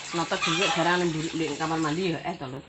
Nata dhewe barang ndek kamar mandi ya to lho.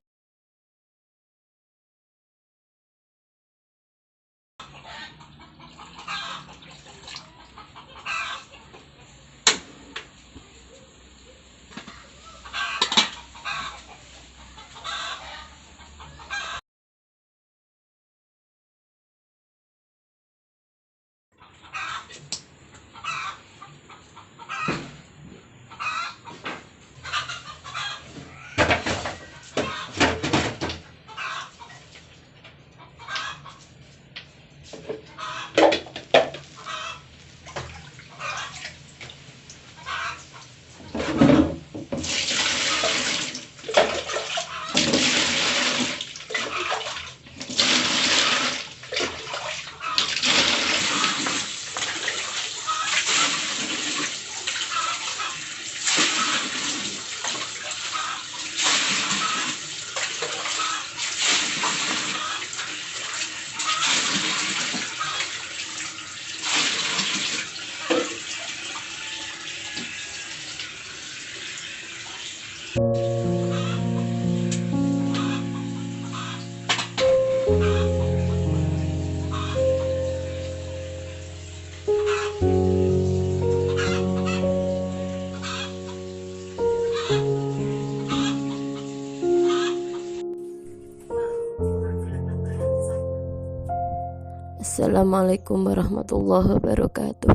Assalamualaikum warahmatullahi wabarakatuh.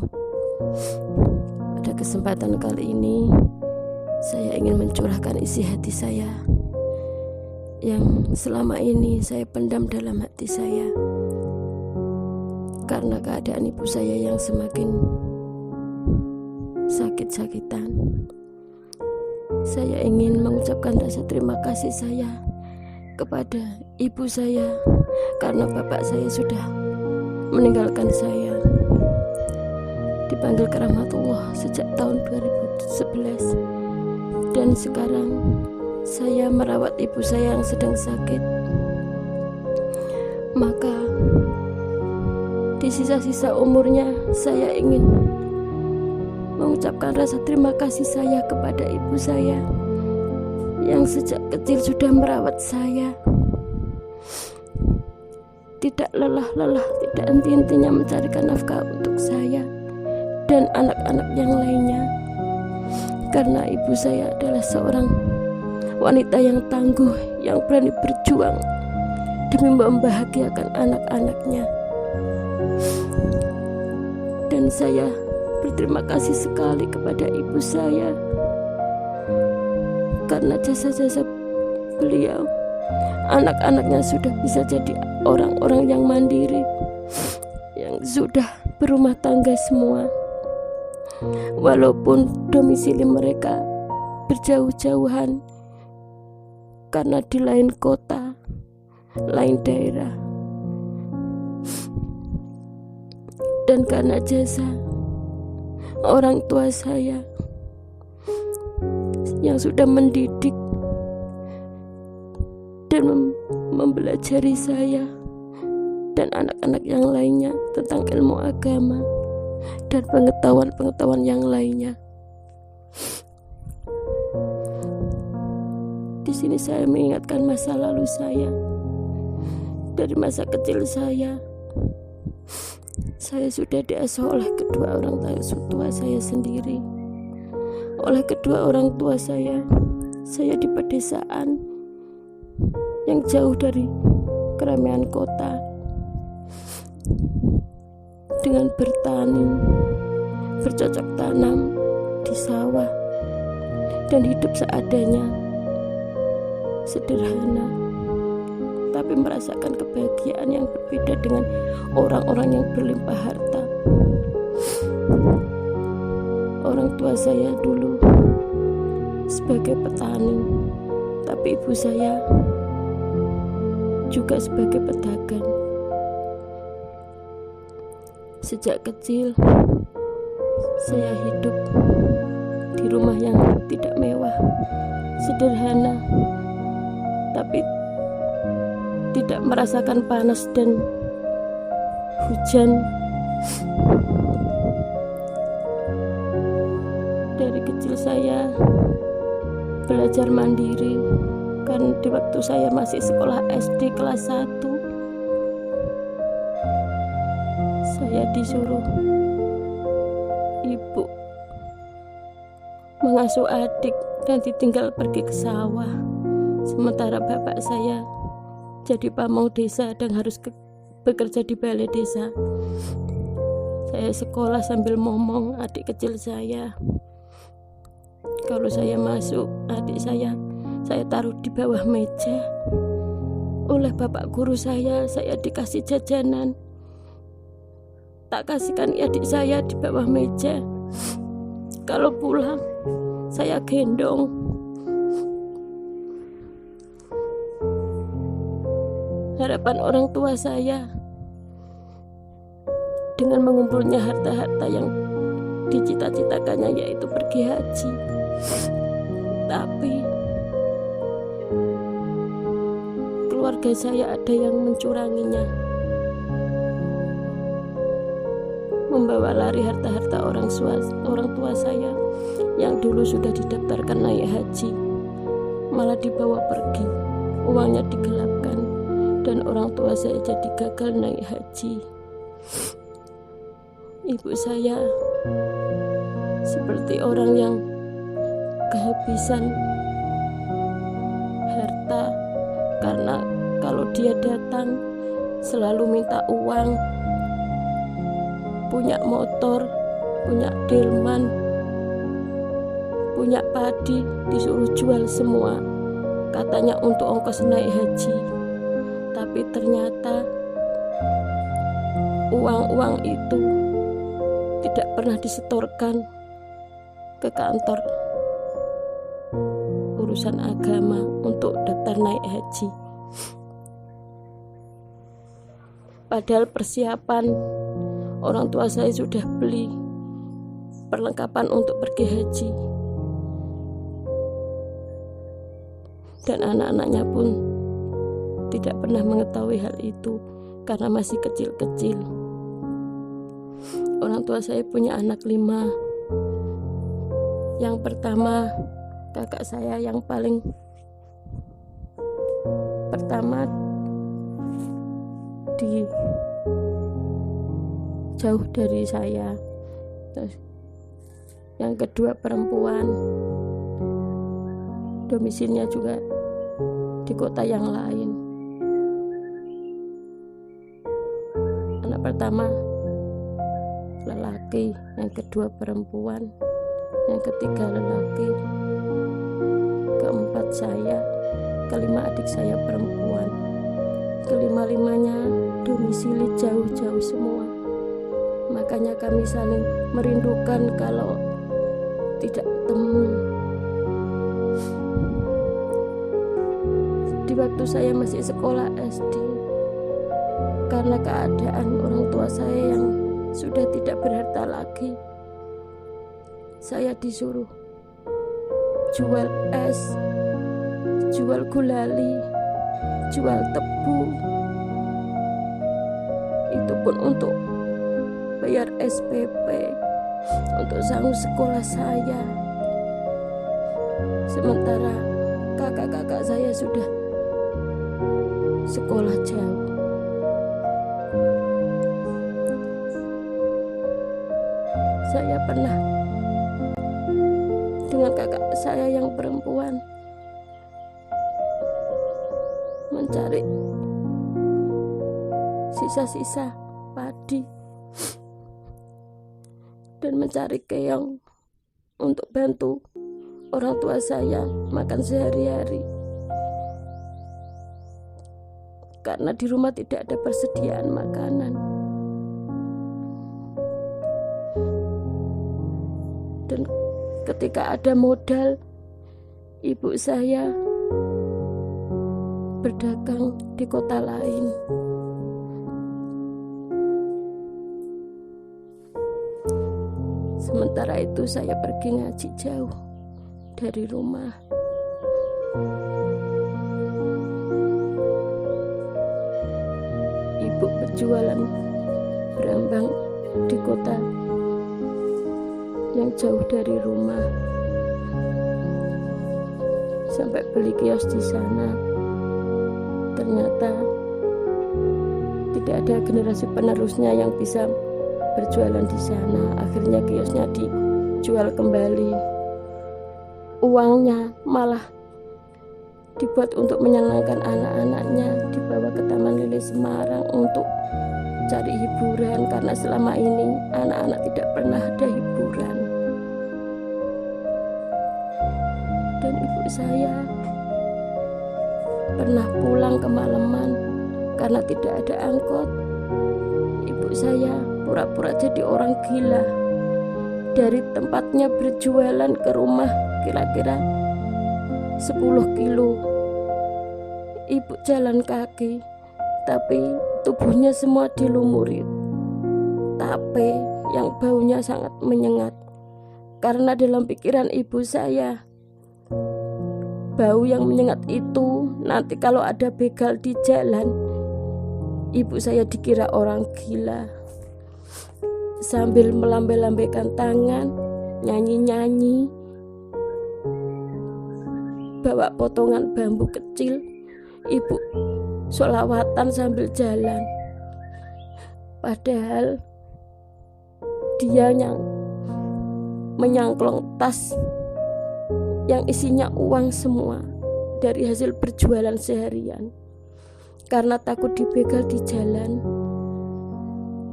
Pada kesempatan kali ini saya ingin mencurahkan isi hati saya yang selama ini saya pendam dalam hati saya karena keadaan ibu saya yang semakin sakit-sakitan. Saya ingin mengucapkan rasa terima kasih saya kepada ibu saya karena bapak saya sudah meninggalkan saya, dipanggil ke rahmatullah sejak tahun 2011, dan sekarang saya merawat ibu saya yang sedang sakit. Maka di sisa-sisa umurnya saya ingin mengucapkan rasa terima kasih saya kepada ibu saya yang sejak kecil sudah merawat saya, tidak lelah-lelah, tidak henti-hentinya mencarikan nafkah untuk saya dan anak-anak yang lainnya. Karena ibu saya adalah seorang wanita yang tangguh, yang berani berjuang demi membahagiakan anak-anaknya. Dan saya berterima kasih sekali kepada ibu saya karena jasa-jasa beliau, anak-anaknya sudah bisa jadi orang-orang yang mandiri, yang sudah berumah tangga semua. Walaupun domisili mereka berjauh-jauhan karena di lain kota, lain daerah. Dan karena jasa orang tua saya yang sudah mendidik dan mempelajari saya dan anak-anak yang lainnya tentang ilmu agama dan pengetahuan-pengetahuan yang lainnya. Di sini saya mengingatkan masa lalu saya, dari masa kecil saya. Saya sudah diasuh oleh kedua orang tua saya sendiri. Oleh kedua orang tua saya di pedesaan yang jauh dari keramaian kota, dengan bertani, bercocok tanam di sawah, dan hidup seadanya, sederhana, tapi merasakan kebahagiaan yang berbeda dengan orang-orang yang berlimpah harta. Orang tua saya dulu sebagai petani, tapi ibu saya juga sebagai pedagang. Sejak kecil saya hidup di rumah yang tidak mewah, sederhana, tapi tidak merasakan panas dan hujan. Dari kecil saya belajar mandiri. Kan di waktu saya masih sekolah SD kelas 1, saya disuruh ibu mengasuh adik dan ditinggal pergi ke sawah. Sementara bapak saya jadi pamong desa dan harus bekerja di balai desa. Saya sekolah sambil ngomong adik kecil saya. Kalau saya masuk, adik saya taruh di bawah meja. Oleh bapak guru saya dikasih jajanan. Tak kasihkan adik saya di bawah meja. Kalau pulang, saya gendong. Harapan orang tua saya dengan mengumpulnya harta-harta yang dicita-citakannya, yaitu pergi haji. Tapi keluarga saya ada yang mencuranginya, membawa lari harta-harta orang tua saya yang dulu sudah didaftarkan naik haji, malah dibawa pergi, uangnya digelapkan, dan orang tua saya jadi gagal naik haji. Ibu saya seperti orang yang kehabisan harta, karena kalau dia datang selalu minta uang, punya motor, punya delman, punya padi, disuruh jual semua, katanya untuk ongkos naik haji. Tapi ternyata uang-uang itu tidak pernah disetorkan ke kantor urusan agama untuk daftar naik haji. Padahal persiapan orang tua saya sudah beli perlengkapan untuk pergi haji, dan anak-anaknya pun tidak pernah mengetahui hal itu karena masih kecil-kecil. Orang tua saya punya anak 5. Yang pertama kakak saya yang paling pertama jauh dari saya. Terus yang kedua perempuan, domisilinya juga di kota yang lain. Anak pertama lelaki, yang kedua perempuan, yang ketiga lelaki, keempat saya, kelima adik saya perempuan. Kelima-limanya domisili jauh-jauh semua. Makanya kami saling merindukan kalau tidak temu. Di waktu saya masih sekolah SD, karena keadaan orang tua saya yang sudah tidak berharta lagi, saya disuruh jual es, jual gulali, jual tebu. Itu pun untuk bayar SPP, untuk sanggup sekolah saya. Sementara kakak-kakak saya sudah sekolah jauh. Saya pernah dengan kakak saya yang perempuan mencari sisa-sisa padi dan mencari keong untuk bantu orang tua saya makan sehari-hari, karena di rumah tidak ada persediaan makanan. Dan ketika ada modal, ibu saya berdagang di kota lain. Sementara itu saya pergi ngaji jauh dari rumah. Ibu berjualan berambang di kota yang jauh dari rumah. sampai beli kios di sana. Ternyata tidak ada generasi penerusnya yang bisa berjualan di sana. Akhirnya kiosnya dijual kembali. Uangnya malah dibuat untuk menyenangkan anak-anaknya, dibawa ke Taman Lele Semarang untuk cari hiburan, karena selama ini anak-anak tidak pernah ada hiburan. Dan ibu saya pernah pulang kemalaman karena tidak ada angkot. Ibu saya pura-pura jadi orang gila. Dari tempatnya berjualan ke rumah kira-kira 10 kilo. Ibu jalan kaki, tapi tubuhnya semua dilumuri tape yang baunya sangat menyengat. Karena dalam pikiran ibu saya, bau yang menyengat itu nanti kalau ada begal di jalan, ibu saya dikira orang gila. Sambil melambai-lambaikan tangan, nyanyi-nyanyi, bawa potongan bambu kecil, ibu sholawatan sambil jalan. Padahal dia yang menyangklong tas yang isinya uang semua dari hasil berjualan seharian. Karena takut dibegal di jalan,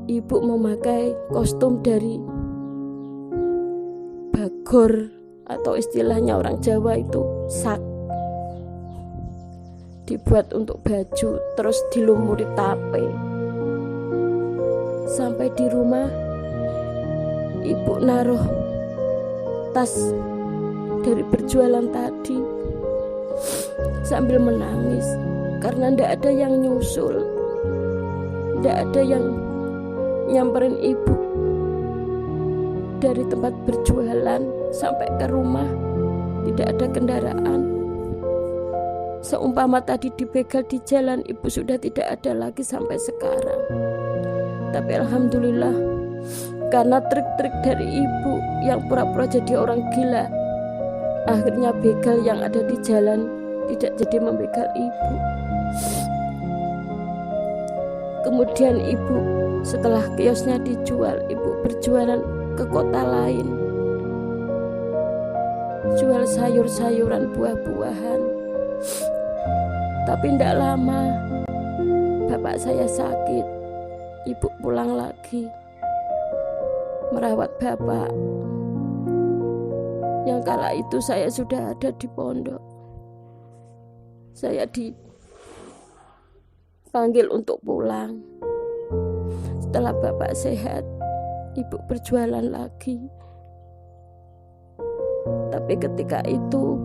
ibu memakai kostum dari bagor, atau istilahnya orang Jawa itu sak. Dibuat untuk baju, terus dilumuri tape. Sampai di rumah, ibu naruh tas dari berjualan tadi sambil menangis karena tidak ada yang nyusul, tidak ada yang nyamperin ibu dari tempat berjualan sampai ke rumah. Tidak ada kendaraan. Seumpama tadi dibegal di jalan, ibu sudah tidak ada lagi sampai sekarang. Tapi alhamdulillah, karena trik-trik dari ibu yang pura-pura jadi orang gila, akhirnya begal yang ada di jalan tidak jadi membegal ibu. Kemudian ibu setelah kiosnya dijual, ibu berjualan ke kota lain, jual sayur-sayuran, buah-buahan. Tapi tidak lama bapak saya sakit, ibu pulang lagi merawat bapak. Yang kala itu saya sudah ada di pondok. Saya dipanggil untuk pulang. Setelah bapak sehat, ibu berjualan lagi. Tapi ketika itu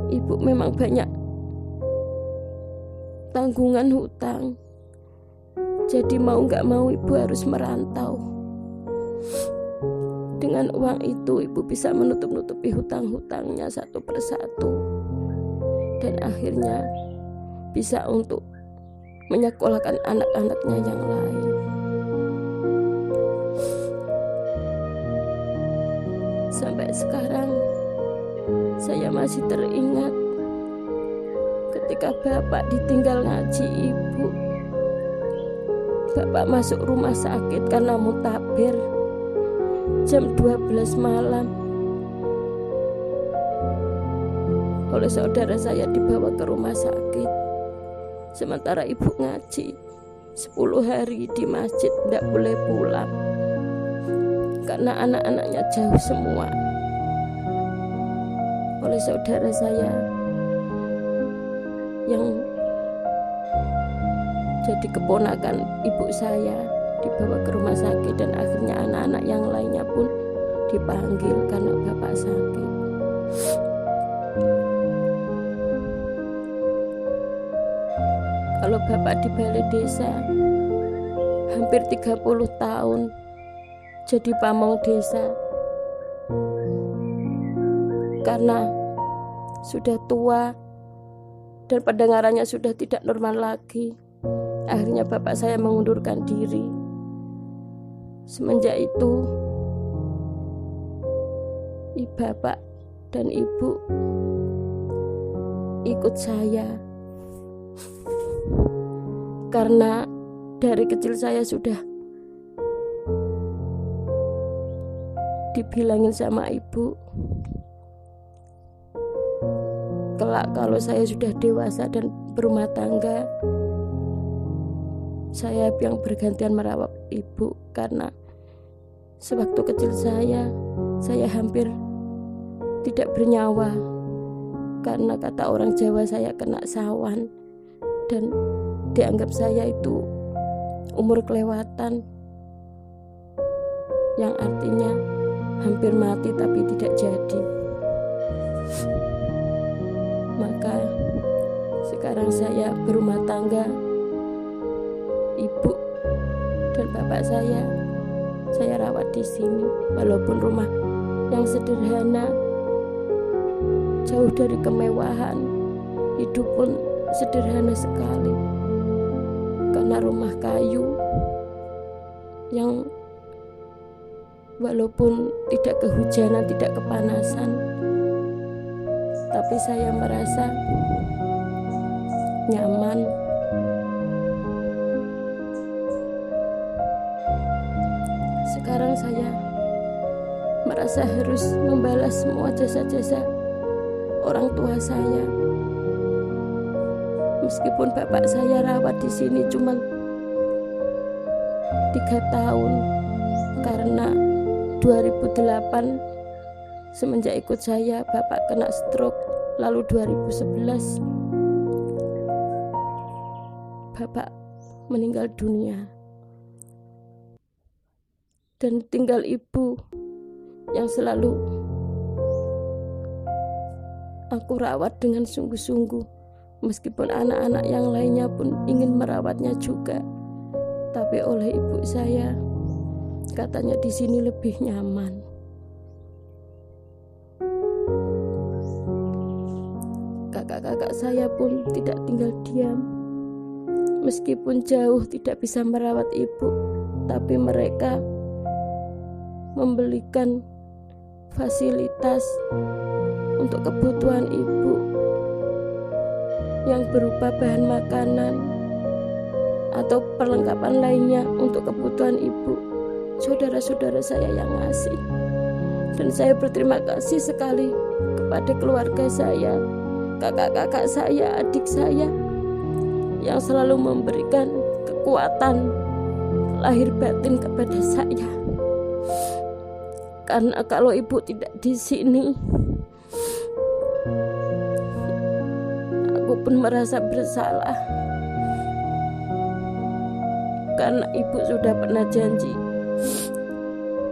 ibu memang banyak tanggungan hutang. Jadi mau gak mau ibu harus merantau. Dengan uang itu ibu bisa menutup-nutupi hutang-hutangnya satu persatu. Dan akhirnya bisa untuk menyekolahkan anak-anaknya yang lain. Sampai sekarang saya masih teringat ketika bapak ditinggal ngaji ibu. Bapak masuk rumah sakit karena mutabir jam 12 malam. Oleh saudara saya dibawa ke rumah sakit. Sementara ibu ngaji 10 hari di masjid, tidak boleh pulang karena anak-anaknya jauh semua. Oleh saudara saya yang jadi keponakan ibu saya dibawa ke rumah sakit, dan akhirnya anak-anak yang lainnya pun dipanggil karena bapak sakit. Kalau bapak di balai desa hampir 30 tahun jadi pamong desa, karena sudah tua dan pendengarannya sudah tidak normal lagi. Akhirnya bapak saya mengundurkan diri. Semenjak itu bapak dan ibu ikut saya. Karena dari kecil saya sudah dibilangin sama ibu, kelak kalau saya sudah dewasa dan berumah tangga, saya yang bergantian merawat ibu. Karena sewaktu kecil saya hampir tidak bernyawa, karena kata orang Jawa saya kena sawan dan dianggap saya itu umur kelewatan, yang artinya hampir mati tapi tidak jadi. Maka sekarang saya berumah tangga, ibu dan bapak saya rawat di sini. Walaupun rumah yang sederhana, jauh dari kemewahan, hidup pun sederhana sekali. Karena rumah kayu yang walaupun tidak kehujanan, tidak kepanasan, tapi saya merasa nyaman. Sekarang saya merasa harus membalas semua jasa-jasa orang tua saya. Meskipun bapak saya rawat di sini cuma 3 tahun, karena 2008 semenjak ikut saya bapak kena stroke, lalu 2011 bapak meninggal dunia, dan tinggal ibu yang selalu aku rawat dengan sungguh-sungguh. Meskipun anak-anak yang lainnya pun ingin merawatnya juga, tapi oleh ibu saya katanya di sini lebih nyaman. Kakak-kakak saya pun tidak tinggal diam. Meskipun jauh tidak bisa merawat ibu, tapi mereka membelikan fasilitas untuk kebutuhan ibu yang berupa bahan makanan atau perlengkapan lainnya untuk kebutuhan ibu. Saudara-saudara saya yang ngasih, dan saya berterima kasih sekali kepada keluarga saya, kakak-kakak saya, adik saya yang selalu memberikan kekuatan lahir batin kepada saya. Karena kalau ibu tidak di sini, aku pun merasa bersalah. Karena ibu sudah pernah janji,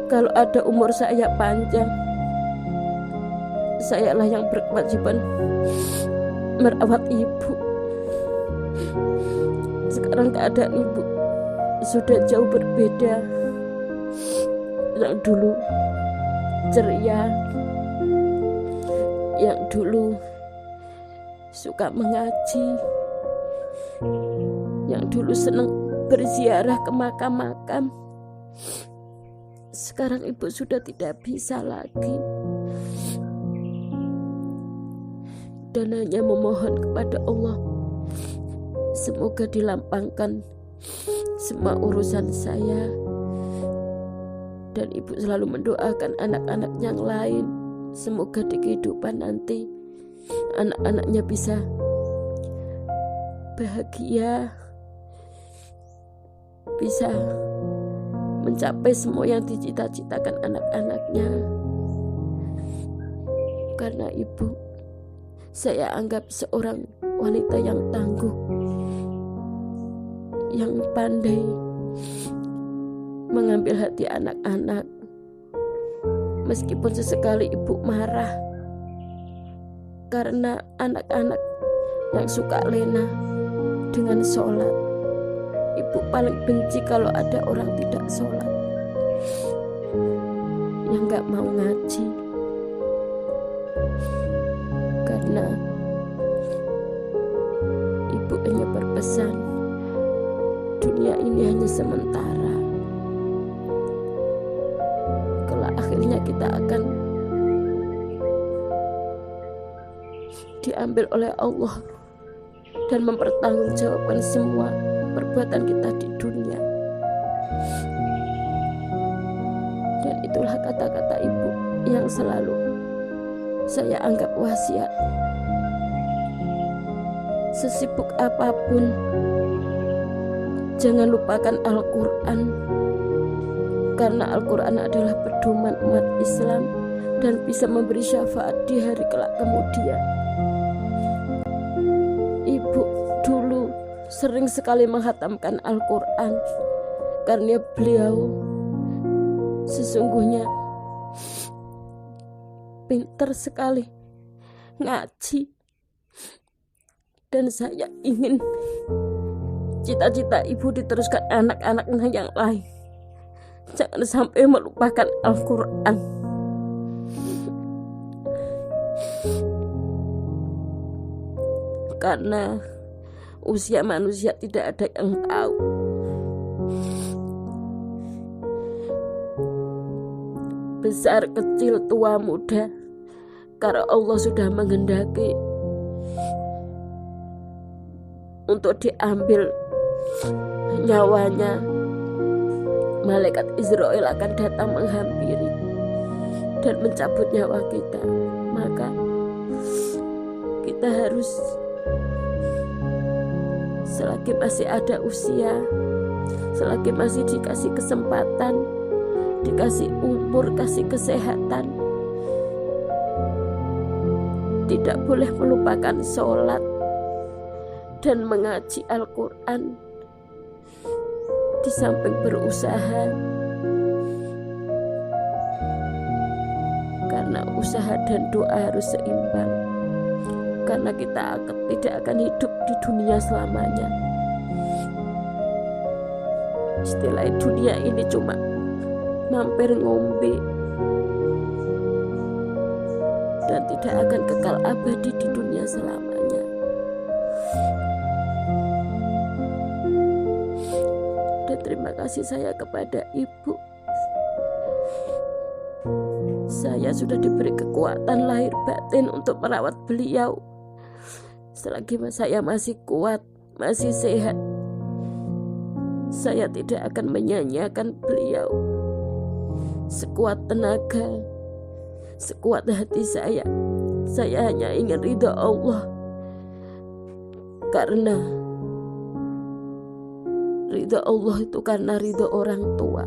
kalau ada umur saya panjang, sayalah yang berkewajiban merawat ibu. Sekarang keadaan ibu sudah jauh berbeda. Yang dulu ceria, yang dulu suka mengaji, yang dulu senang berziarah ke makam-makam, sekarang ibu sudah tidak bisa lagi. Dan hanya memohon kepada Allah, semoga dilampangkan semua urusan saya. Dan ibu selalu mendoakan anak-anak yang lain, semoga di kehidupan nanti anak-anaknya bisa bahagia, bisa mencapai semua yang dicita-citakan anak-anaknya. Karena ibu saya anggap seorang wanita yang tangguh, yang pandai mengambil hati anak-anak. Meskipun sesekali ibu marah karena anak-anak yang suka lena dengan sholat. Ibu paling benci kalau ada orang tidak sholat, yang gak mau ngaji. Karena ibu hanya berpesan, dunia ini hanya sementara. Kelak akhirnya kita akan diambil oleh Allah dan mempertanggungjawabkan semua perbuatan kita di dunia. Dan itulah kata-kata ibu yang selalu saya anggap wasiat. Sesibuk apapun, jangan lupakan Al-Quran, karena Al-Quran adalah pedoman umat Islam dan bisa memberi syafaat di hari kelak kemudian. Ibu dulu sering sekali menghatamkan Al-Quran karena beliau sesungguhnya pintar sekali ngaji. Dan saya ingin cita-cita ibu diteruskan anak-anaknya yang lain. Jangan sampai melupakan Al-Quran. Karena usia manusia tidak ada yang tahu. Besar, kecil, tua, muda, karena Allah sudah menghendaki untuk diambil nyawanya, malaikat Israel akan datang menghampiri dan mencabut nyawa kita. Maka kita harus, selagi masih ada usia, selagi masih dikasih kesempatan, dikasih umur, kasih kesehatan, tidak boleh melupakan sholat dan mengaji Al-Quran, di samping berusaha. Karena usaha dan doa harus seimbang, karena kita tidak akan hidup di dunia selamanya. Istilah dunia ini cuma mampir ngombe dan tidak akan kekal abadi di dunia selamanya. Dan terima kasih saya kepada ibu. Saya sudah diberi kekuatan lahir batin untuk merawat beliau. Selagi saya masih kuat, masih sehat, saya tidak akan menyanyiakan beliau. Sekuat tenaga, sekuat hati saya hanya ingin ridha Allah. Karena ridha Allah itu karena ridha orang tua,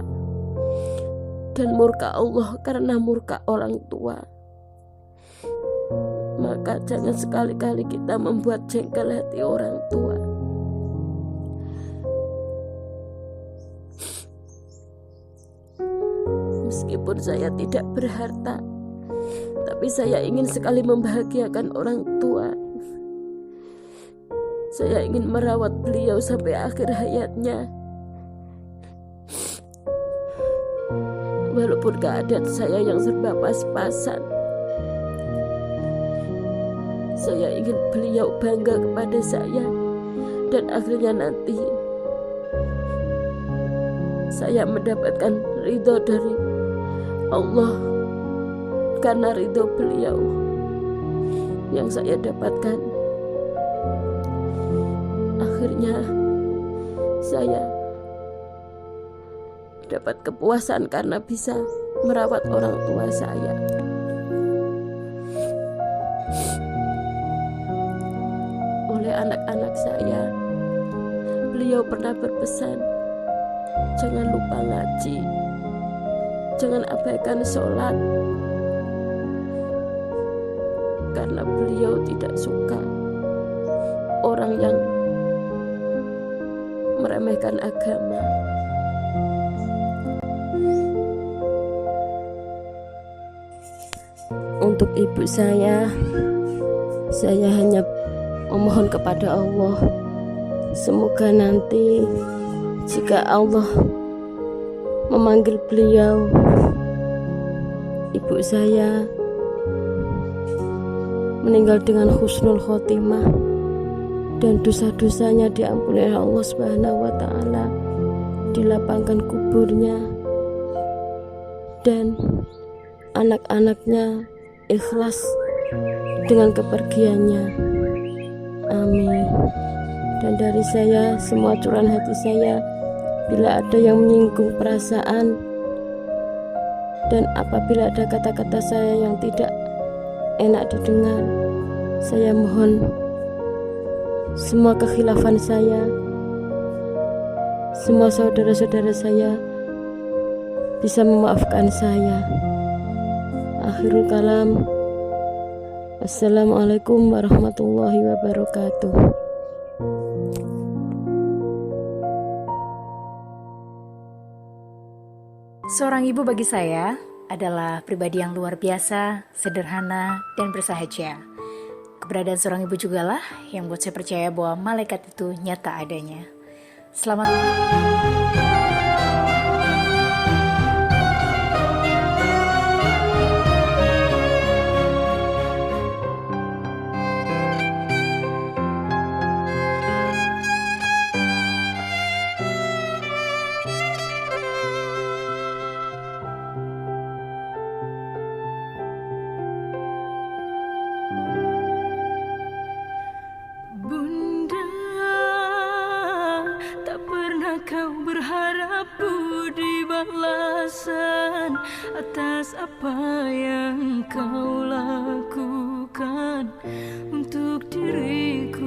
dan murka Allah karena murka orang tua. Maka jangan sekali-kali kita membuat jengkel hati orang tua. Meskipun saya tidak berharta, tapi saya ingin sekali membahagiakan orang tua. Saya ingin merawat beliau sampai akhir hayatnya. Walaupun keadaan saya yang serba pas-pasan, saya ingin beliau bangga kepada saya. Dan akhirnya nanti saya mendapatkan ridho dari Allah, karena ridho beliau yang saya dapatkan. Akhirnya saya dapat kepuasan karena bisa merawat orang tua saya. Oleh anak-anak saya, beliau pernah berpesan, jangan lupa ngaji, jangan abaikan sholat, karena beliau tidak suka orang yang meremehkan agama. Untuk ibu saya hanya memohon kepada Allah, semoga nanti jika Allah memanggil beliau, ibu saya meninggal dengan husnul khotimah dan dosa-dosanya diampuni oleh Allah Subhanahu wa taala, dilapangkan kuburnya, dan anak-anaknya ikhlas dengan kepergiannya. Amin. Dan dari saya, semua curahan hati saya, bila ada yang menyinggung perasaan, dan apabila ada kata-kata saya yang tidak enak didengar, saya mohon semua kekhilafan saya, semua saudara-saudara saya bisa memaafkan saya. Akhirul kalam. Assalamualaikum warahmatullahi wabarakatuh. Seorang ibu bagi saya adalah pribadi yang luar biasa, sederhana, dan bersahaja. Keberadaan seorang ibu jugalah yang buat saya percaya bahwa malaikat itu nyata adanya. Selamat kau berharap budi balasan atas apa yang kau lakukan untuk diriku.